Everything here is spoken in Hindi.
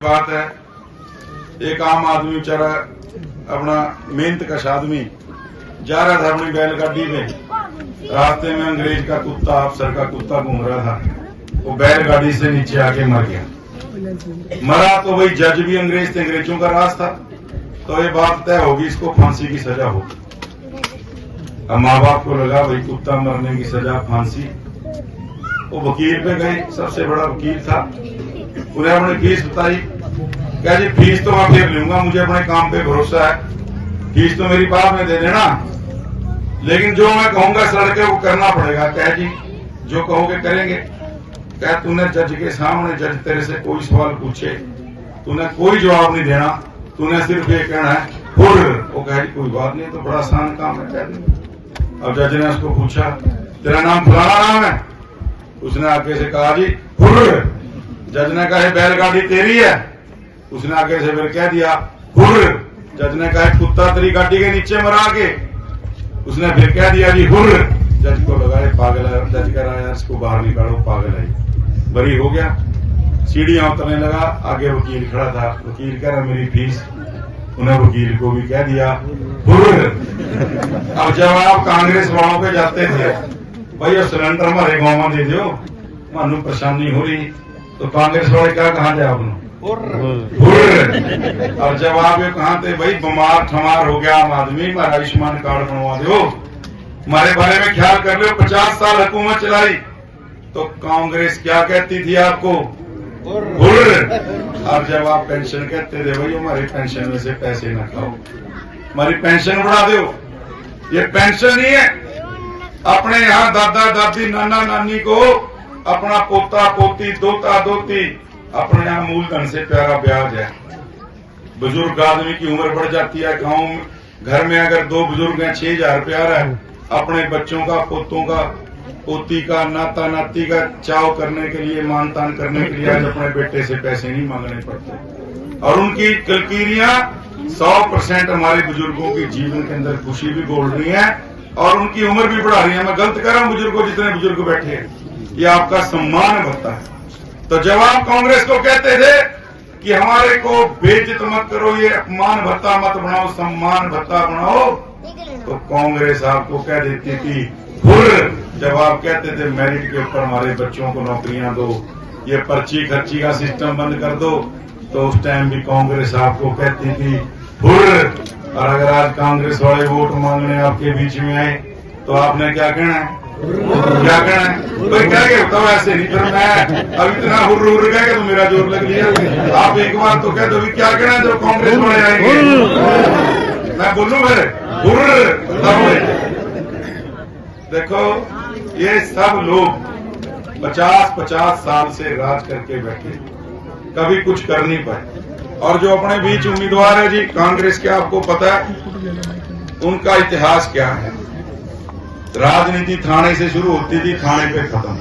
बात है। एक आम आदमी बेचारा अपना मेहनत कश आदमी जा रहा था अपनी बैलगाड़ी में, रास्ते में अंग्रेज का कुत्ता, अफसर का कुत्ता घूम रहा था। वो बैलगाड़ी से नीचे आके मर गया। मरा तो वही जज भी अंग्रेज थे, अंग्रेजों का राज था, तो ये बात तय होगी इसको फांसी की सजा होगी। अब माँ बाप को लगा भाई कुत्ता मरने की सजा फांसी। वो वकील पे गए, सबसे बड़ा वकील था, उन्हें अपनी फीस बताई। क्या जी फीस तो मैं फिर लूंगा, मुझे अपने काम पे भरोसा है, फीस तो मेरी बाद में दे देना, लेकिन जो मैं कहूंगा सड़के वो करना पड़ेगा। क्या जी जो कहोगे करेंगे। क्या तूने जज के सामने, जज तेरे से कोई सवाल पूछे तूने कोई जवाब नहीं देना, तूने सिर्फ ये कहना है हुर्र। वो कहे कोई बात नहीं, तो बड़ा आसान काम है, कह देंगे। अब जज ने उसको पूछा तेरा नाम फलाना नाम है? उसने आगे से कहा जी हुर्र। जज ने कहा बैलगाड़ी तेरी है? उसने आगे से फिर कह दिया हुर्र। जज ने कहा कुत्ता तेरी गाड़ी के नीचे मरा के? उसने फिर कह दिया जी हुर्र। जज को लगा पागल है, जज कह रहा है इसको बाहर निकालो, पागल है। बरी हो गया, सीढ़ियां उतरने लगा, आगे वकील खड़ा था। वकील कह रहा मेरी फीस, उन्हें वकील को भी कह दिया हुर्र। अब जब आप कांग्रेस वालों पे जाते थे भाई सिलेंडर हमारे गाँव में दे दो, मानू परेशानी हो रही, तो कांग्रेस वाले क्या कहा थे आपने हुर्र। और जब आप ये कहा थे भाई बीमार ठमार हो गया आम आदमी, हमारा आयुष्मान कार्ड बनवा दो, हमारे बारे में ख्याल कर लो, 50 साल हुकूमत चलाई, तो कांग्रेस क्या कहती थी आपको हुर्र। और जब आप पेंशन कहते थे भाई हमारी पेंशन में से पैसे न खाओ, हमारी पेंशन बढ़ा दो, ये पेंशन ही है। अपने यहाँ दादा दादी नाना नानी को अपना पोता पोती दोता दोती अपने यहाँ मूलधन से प्यारा ब्याज है। बुजुर्ग आदमी की उम्र बढ़ जाती है, गांव में घर में अगर 2 बुजुर्ग हैं 6,000 प्यारा है, अपने बच्चों का, पोतों का, पोती का, नाता नाती का चाव करने के लिए, मानतान करने के लिए आज अपने बेटे से पैसे नहीं मांगने पड़ते। और उनकी कलकीरियां 100% हमारे बुजुर्गों के जीवन के अंदर खुशी भी बोल रही है और उनकी उम्र भी बढ़ा रही है। मैं गलत कर रहा हूं बुजुर्गों, जितने बुजुर्ग बैठे हैं, ये आपका सम्मान भत्ता है। तो जब आप कांग्रेस को कहते थे कि हमारे को बेइज्जत मत करो, ये अपमान भत्ता मत बनाओ, सम्मान भत्ता बनाओ, तो कांग्रेस आपको कह देती थी हुर्र। जब आप कहते थे मेरिट के ऊपर हमारे बच्चों को नौकरियां दो, ये पर्ची खर्ची का सिस्टम बंद कर दो, तो उस टाइम भी कांग्रेस आपको कहती थी हुर्र। और अगर आज कांग्रेस वाले वोट मांगने आपके बीच में आए तो आपने क्या कहना है? क्या कहना है? भाई क्या कहता हूँ ऐसे नहीं, फिर मैं अब इतना हुर्र हुर्र कह के तो मेरा जोर लग लिया। आप एक बार तो कह दो क्या कहना है जब कांग्रेस वाले आएंगे? मैं बोलूं मेरे हुर्र। देखो ये सब लोग 50-50 साल से राज करके बैठे, कभी कुछ कर नहीं पाए। और जो अपने बीच उम्मीदवार है जी कांग्रेस के, आपको पता है उनका इतिहास क्या है? राजनीति थाने से शुरू होती थी, थाने पे खत्म।